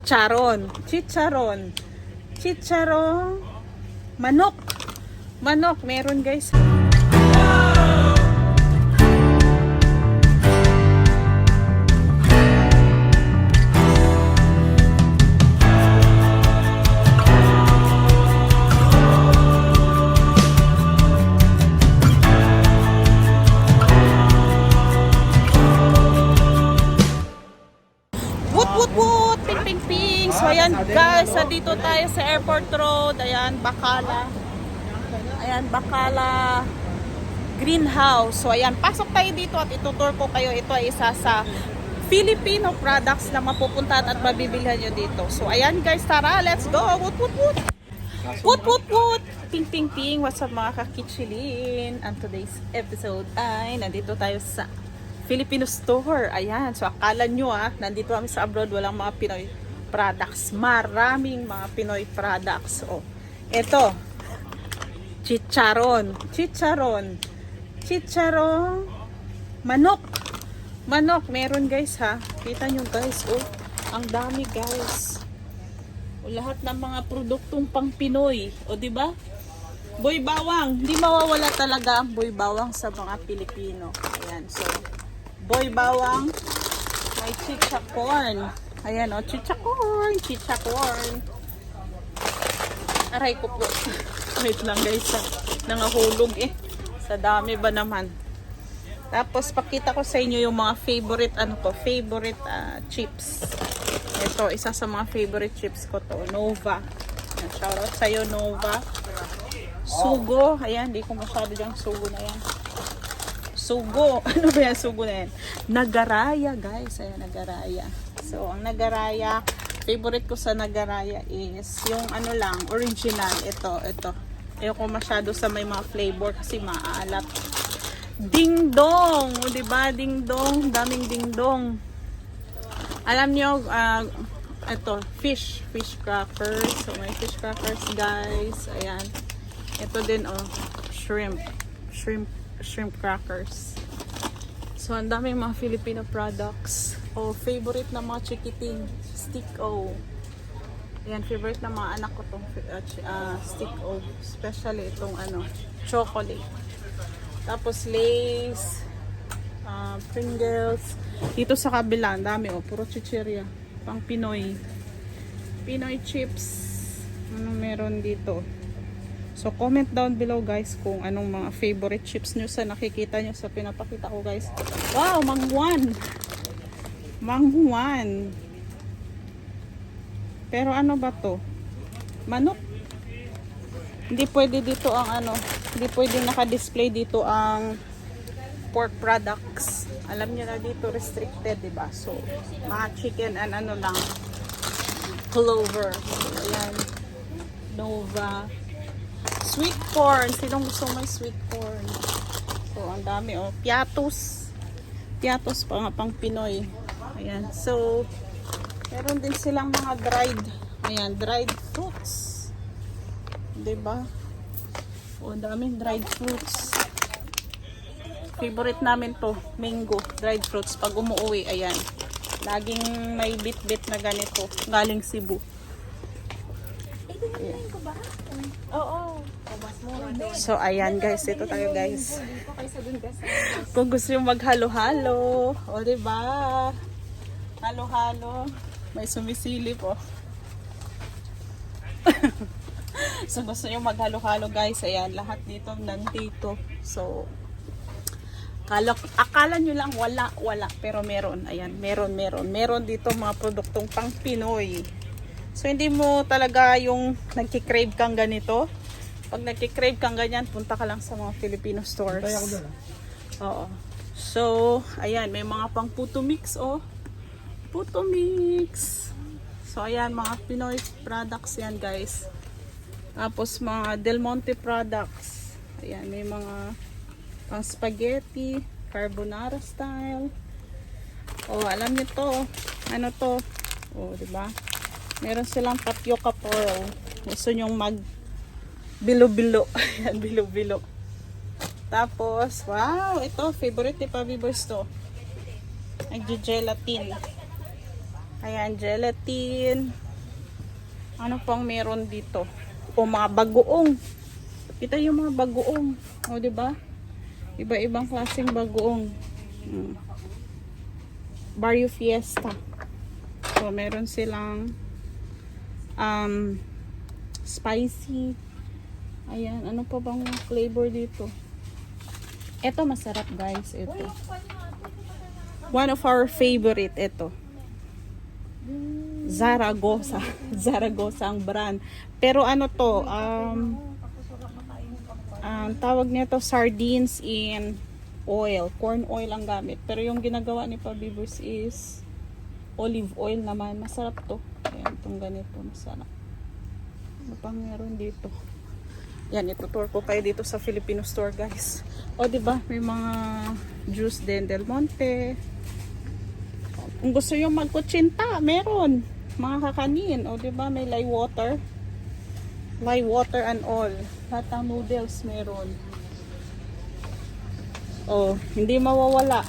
Charon, chicharon, chicharong manok. Manok, meron guys. Woot! Ping ping ping! So ayan guys, dito tayo sa Airport Road. Ayan, Bacala. Ayan, Bacala Greenhouse. So ayan, pasok tayo dito at itutur ko kayo. Ito ay isa sa Filipino products na mapupuntahan at mabibilhan nyo dito. So ayan guys, tara, let's go! Woot! Ping ping ping! What's up mga kakichilin? And today's episode ay nandito tayo sa Filipino store. Ayan. So, akala nyo nandito kami sa abroad, walang mga Pinoy products. Maraming mga Pinoy products. O, eto. Chicharon. Manok. Meron guys ha. Kita nyo guys. Oh, ang dami guys. O, lahat ng mga produktong pang Pinoy. O, diba? Boy bawang. Hindi mawawala talaga ang boy bawang sa mga Pilipino. Ayan. So, boy bawang, may chicha corn. Ayan o, chicha corn. Aray ko po. Wait lang guys, nangahulog sa dami ba naman. Tapos pakita ko sa inyo yung mga favorite chips. Ito, isa sa mga favorite chips ko to, Nova. Shoutout sa iyo Nova. Sugo, ayan, di ko masyado yung sugo na yan. Sugo. Ano ba yan? Sugo na yan. Nagaraya, guys. Ayan, Nagaraya. So, ang Nagaraya, favorite ko sa Nagaraya is yung ano lang, original. Ito. Ayoko masyado sa may mga flavor kasi maalat. Ding dong! O, diba? Ding dong. Daming ding dong. Alam nyo, ito, fish crackers. So, may fish crackers, guys. Ayan. Ito din, shrimp crackers. So, ang daming mga Filipino products. Favorite na mga chikiting. Stick-O. Ayan, favorite na mga anak ko tong Stick-O. Especially itong chocolate. Tapos Lay's, Pringles. Dito sa kabila, ang dami puro chichirya. Pang Pinoy. Pinoy chips. Anong meron dito? So, comment down below guys kung anong mga favorite chips nyo sa nakikita nyo sa pinapakita ko guys. Wow, mangwan! Pero ano ba to? Manok? Hindi pwede dito ang hindi pwede naka-display dito ang pork products. Alam nyo na dito restricted, diba? So, mga chicken and lang. Clover. Ayan. Nova. Sweet corn. Sinong gusto may sweet corn? So, ang dami Piatos. Piatos pang Pinoy. Ayan. So, meron din silang mga dried fruits. Diba? Ang daming dried fruits. Favorite namin to, mango, dried fruits. Pag umuwi, ayan. Laging may bit-bit na ganito. Galing Cebu. Ayan. Oo. So, ayan guys. Ito tayo guys. Kung gusto yung maghalo-halo. O, diba? Halo-halo. May sumisilip, So, gusto yung maghalo-halo guys. Ayan, lahat dito nandito. So, akala nyo lang wala. Pero meron. Ayan, meron. Meron dito mga produktong pang Pinoy. So, hindi mo talaga yung nagkikrave kang ganito. Pag nagkikrave kang ganyan, punta ka lang sa mga Filipino stores. Oo. So, ayan, may mga pang puto mix, Puto mix. So, ayan, mga Pinoy products yan, guys. Tapos, mga Del Monte products. Ayan, may mga pang spaghetti, carbonara style. Alam niyo to. Ano to? Diba? Meron silang tapioca pearl. Gusto nyong bilo-bilo. Ayan, bilo-bilo. Tapos, wow, ito, favorite ni Pavi Boys to. Nag-gelatin. Ayan, gelatin. Ano pang meron dito? O mga bagoong. Kita yung mga bagoong. O, diba? Iba-ibang klaseng bagoong. Barrio Fiesta. So, meron silang spicy. Ayan, ano pa bang flavor dito? Ito masarap, guys. Ito. One of our favorite, ito. Zaragoza. Zaragoza ang brand. Pero ano to, tawag nito sardines in oil. Corn oil ang gamit. Pero yung ginagawa ni Pabibers is olive oil naman. Masarap to. Ayan, itong ganito. Masarap. Ano pang meron dito? Yan, itutour ko kayo dito sa Filipino store, guys. O, diba? May mga juice din. Del Monte. Kung gusto yung magkutsinta, meron. Mga kakanin. O, diba? May lye water. Lye water and all. Lahat ng noodles meron. O, hindi mawawala.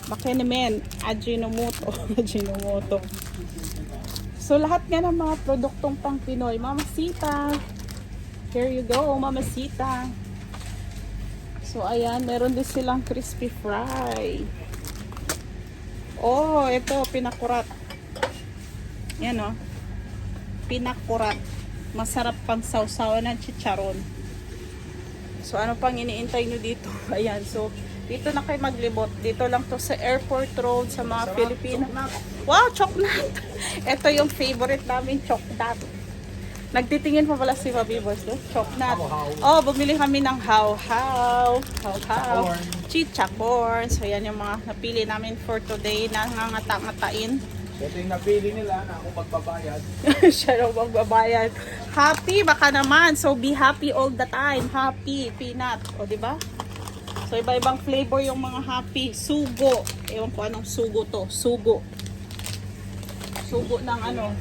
Makinemen. Ajinomoto. Ajinomoto. So, lahat nga ng mga produktong pang Pinoy. Mamacita. Here you go, Mamacita. So, ayan. Meron din silang crispy fry. Oh, ito, pinakurat. Yan, oh. Pinakurat. Masarap pang sausawan ng chicharon. So, ano pang iniintay nyo dito? Ayan, so, dito na kayo maglibot. Dito lang to sa Airport Road sa mga Pilipino. Wow, choknat! Ito yung favorite namin, choknat. Nagtitingin pa pala si Pabibers, no? Choknat. Oh, bumili kami ng how-how. How-how. Chicha corn. So, yan yung mga napili namin for today na ngangata-ngatain. Ito yung napili nila na ako magbabayad. Siya raw magbabayad. Happy, baka naman. So, be happy all the time. Happy, peanut. O, diba? So, iba-ibang flavor yung mga happy. Sugo. Ewan ko anong sugo to. Sugo. Sugo ng ano?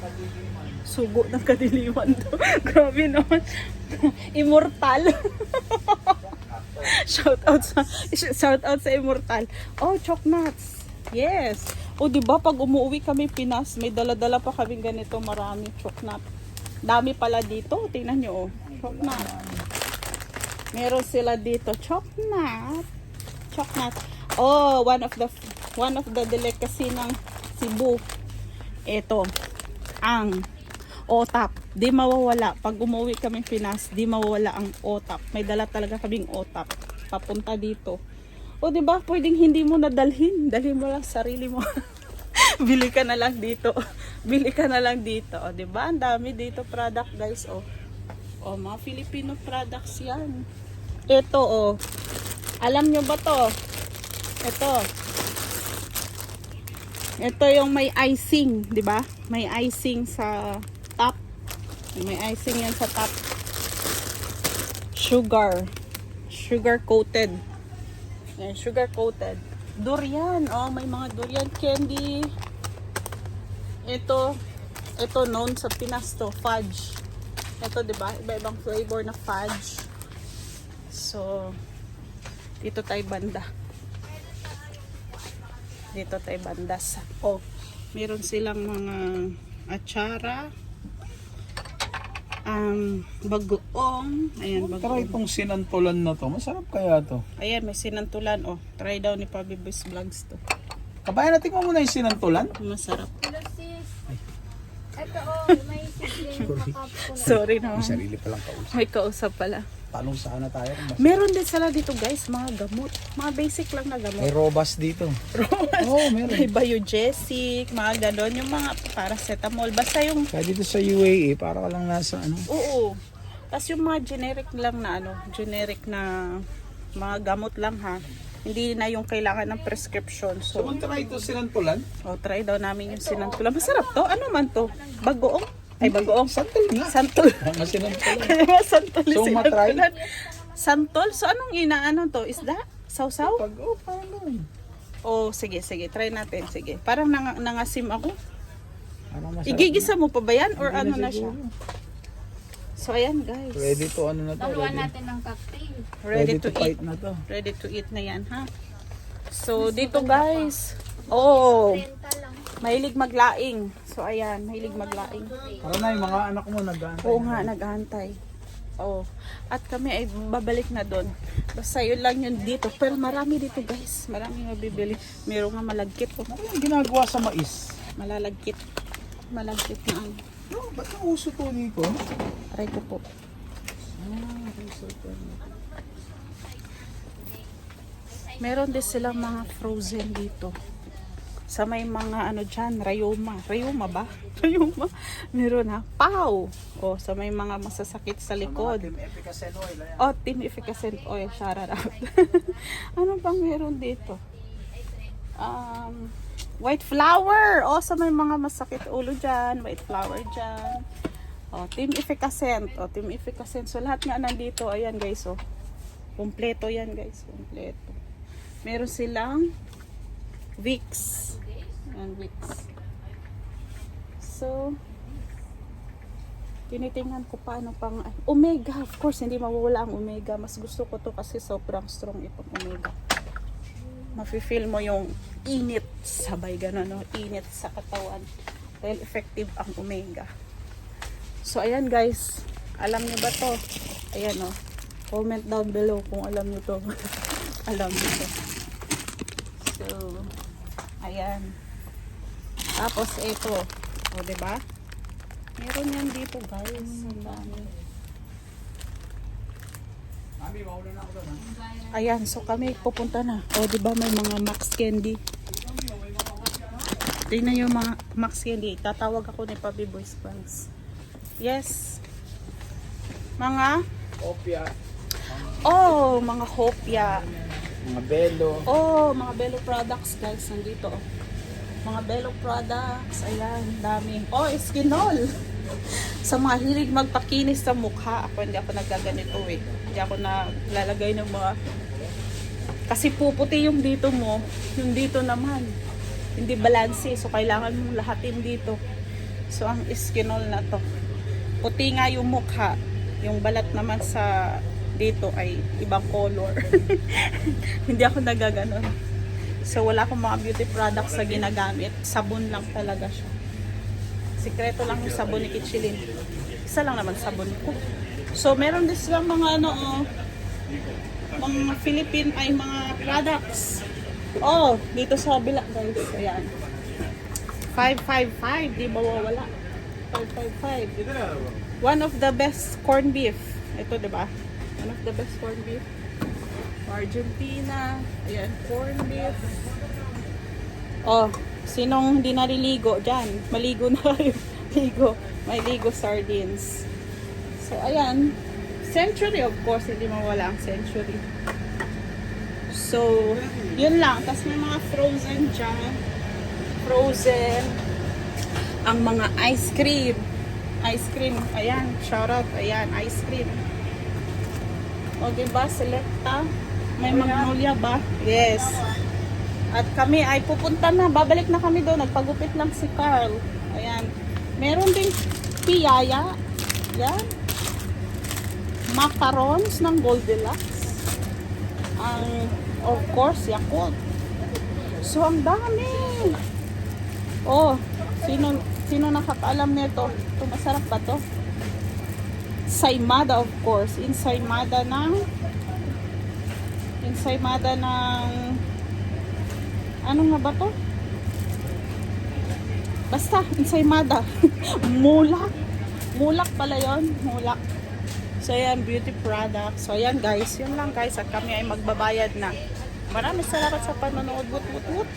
Sugo ng kadiliman to. Grabe naman. Immortal. Shout out sa Immortal. Oh, choknuts. Yes. O, diba, pag umuwi kami Pinas, may dala-dala pa kami ganito, marami choknut. Dami pala dito. Tingnan nyo, oh. Choknut. Meron sila dito. Choknut. Choknut. Oh, one of the delicacy ng Cebu. Ito. Ang otap. Di mawawala. Pag umuwi kami Pinas, di mawawala ang otap. May dala talaga kaming otap. Papunta dito. O, diba, pwedeng hindi mo nadalhin. Dalhin mo lang sarili mo. Bili ka na lang dito. Bili ka na lang dito. O, diba, ang dami dito product, guys. O, mga Filipino products yan. Ito, o. Alam nyo ba to? Ito yung may icing, diba? May icing sa top. May icing yan sa top. Sugar coated. Yan, sugar coated. Durian. Oh, may mga durian candy. Ito known sa Pinas to, fudge. Ito, 'di ba? Iba-ibang flavor na fudge. So, dito tayo banda. Oh, meron silang mga atsara. Bagoong. Ayan, Try bagoong. itong sinantulan na to. Masarap kaya to. Ayan, may sinantulan. Oh, try daw ni Pabibus Vlogs to. Kabayan natin mo muna yung sinantulan. Masarap. Ito may sibling makapula. Sorry naman. May sarili palang kausap. May kausap pala. Tanong sana tayo kung mas... Meron din sila dito, guys, mga gamot. Mga basic lang na gamot. May robas dito. Oo, meron. May biogesic, mga ganon. Yung mga paracetamol. Basta yung... Kaya dito sa UAE, para ka lang nasa ano. Oo. Tapos yung mga generic lang na generic na mga gamot lang ha. Hindi na yung kailangan ng prescription. So, So, try ito sinantulan. try daw namin yung sinantulan. Masarap to. Ano man to? Bagoong? Ay, bagoong. Santol nga. Santol. Mga sinantulan. Santol. So, matry? sinantulan. Santol? So, anong inaano to? Isda? Sausaw? Parang Oh, sige. Try natin. Sige. Parang nangasim ako. masarap. Igigisa mo pa ba yan? Or Hindi ano na siya? siguro. So, ayan guys. Ready to ano na to. Dalawa natin ng cocktail. Ready to eat. fight na to. Ready to eat na yan, ha? So, dito guys. Oh, Renta lang. Mahilig maglaing. So, ayan. Mahilig maglaing. Para na yung mga anak mo nag-aantay. Oo nga, nag-aantay. Oo. At kami ay babalik na doon. Basta yun lang yun dito. Pero marami dito guys. Marami mabibili. Meron nga malagkit. Oh. Ano yung ginagawa sa mais? Malalagkit. Malagkit na ano. No, ba't ang uso to dito? Aray ko po. Meron din silang mga frozen dito. Sa may mga ano dyan, rayoma. Rayoma ba? Rayoma. Meron ha. Pau! O, sa may mga masasakit sa likod. Team Efficacy Oil. Ayan. Oh, Team Efficacent Oil. Shout out. Ano bang meron dito? White flower. Oh, sa may mga masakit ulo dyan. White flower dyan. Oh, Team Efficacent. Oh, Team Efficacent. So, lahat nga nandito. Ayan, guys. Oh. Kompleto yan, guys. Kompleto. Meron silang Vicks. Ayan, Vicks. So, tinitingnan ko paano pang Omega. Of course, hindi mawawala ang Omega. Mas gusto ko to kasi sobrang strong itong Omega. Mafe-feel mo yung init. Sabay gano'n, no? Init sa katawan. Dahil effective ang Omega. So, ayan guys. Alam niyo ba to? Ayan, no? Comment down below kung alam niyo to. Alam niyo to. So, ayan. Tapos, ito. O, diba? Meron yan dito, guys. Ang dami. Mami, mauna na ako doon. Ayan, so kami pupunta na. O, diba may mga Max Candy? Tingnan yung mga Max Candy. Tatawag ako ni Papi Boys Friends. Yes. Mga? Opia. Oh, mga Hopia. Mga Belo. Oh, mga Belo products, guys. Nandito. Oh. Mga Belo products. Ayan, dami. Oh, Eskinol. Sa mga hilig magpakinis sa mukha. Ako, hindi ako nagaganito eh. Hindi ako naglalagay ng mga... Kasi puputi yung dito mo. Yung dito naman. Hindi balanse. So, kailangan mong lahatin dito. So, ang Eskinol na to. Puti nga yung mukha. Yung balat naman sa dito ay ibang color. Hindi ako nagaganon. So, wala akong mga beauty products na ginagamit. Sabon lang talaga siya. Sikreto lang yung sabon ni Kitchilin. Isa lang naman sabon ko. So, meron din silang mga ano, mga Philippine ay mga products. Oh, dito sa kabila, guys. Ayan. 555. Di ba wala? 555. One of the best corned beef. Ito, di ba? One of the best corned beef. Argentina. Ayan, corned beef. Oh, sinong hindi naliligo dyan? Maligo na kayo. Ligo. May ligo sardines. So, ayan. Century, of course. Hindi mawala ang Century. So, yun lang. Tapos may mga frozen dyan. Frozen. Ang mga ice cream. Ice cream. Ayan. Shout out. Ayan. Ice cream. O, diba? Selecta. May Magnolia ba? Yes. At kami ay pupunta na. Babalik na kami doon. Nagpagupit lang si Carl. Ayan. Meron ding piyaya. Ayan. Macarons ng Goldilocks. Ang, of course, Yakult. So, ang dami. Oh, sino nakakaalam nito? Ito, masarap ba to? Saimada, of course. Insaimada ng ano nga ba to? Basta, insaimada. Mulak. Mulak pala yon. Mulak. So, ayan, beauty products. So, ayan, guys. Yun lang, guys. At kami ay magbabayad na. Maraming salamat sa panonood. Wut, wut, wut.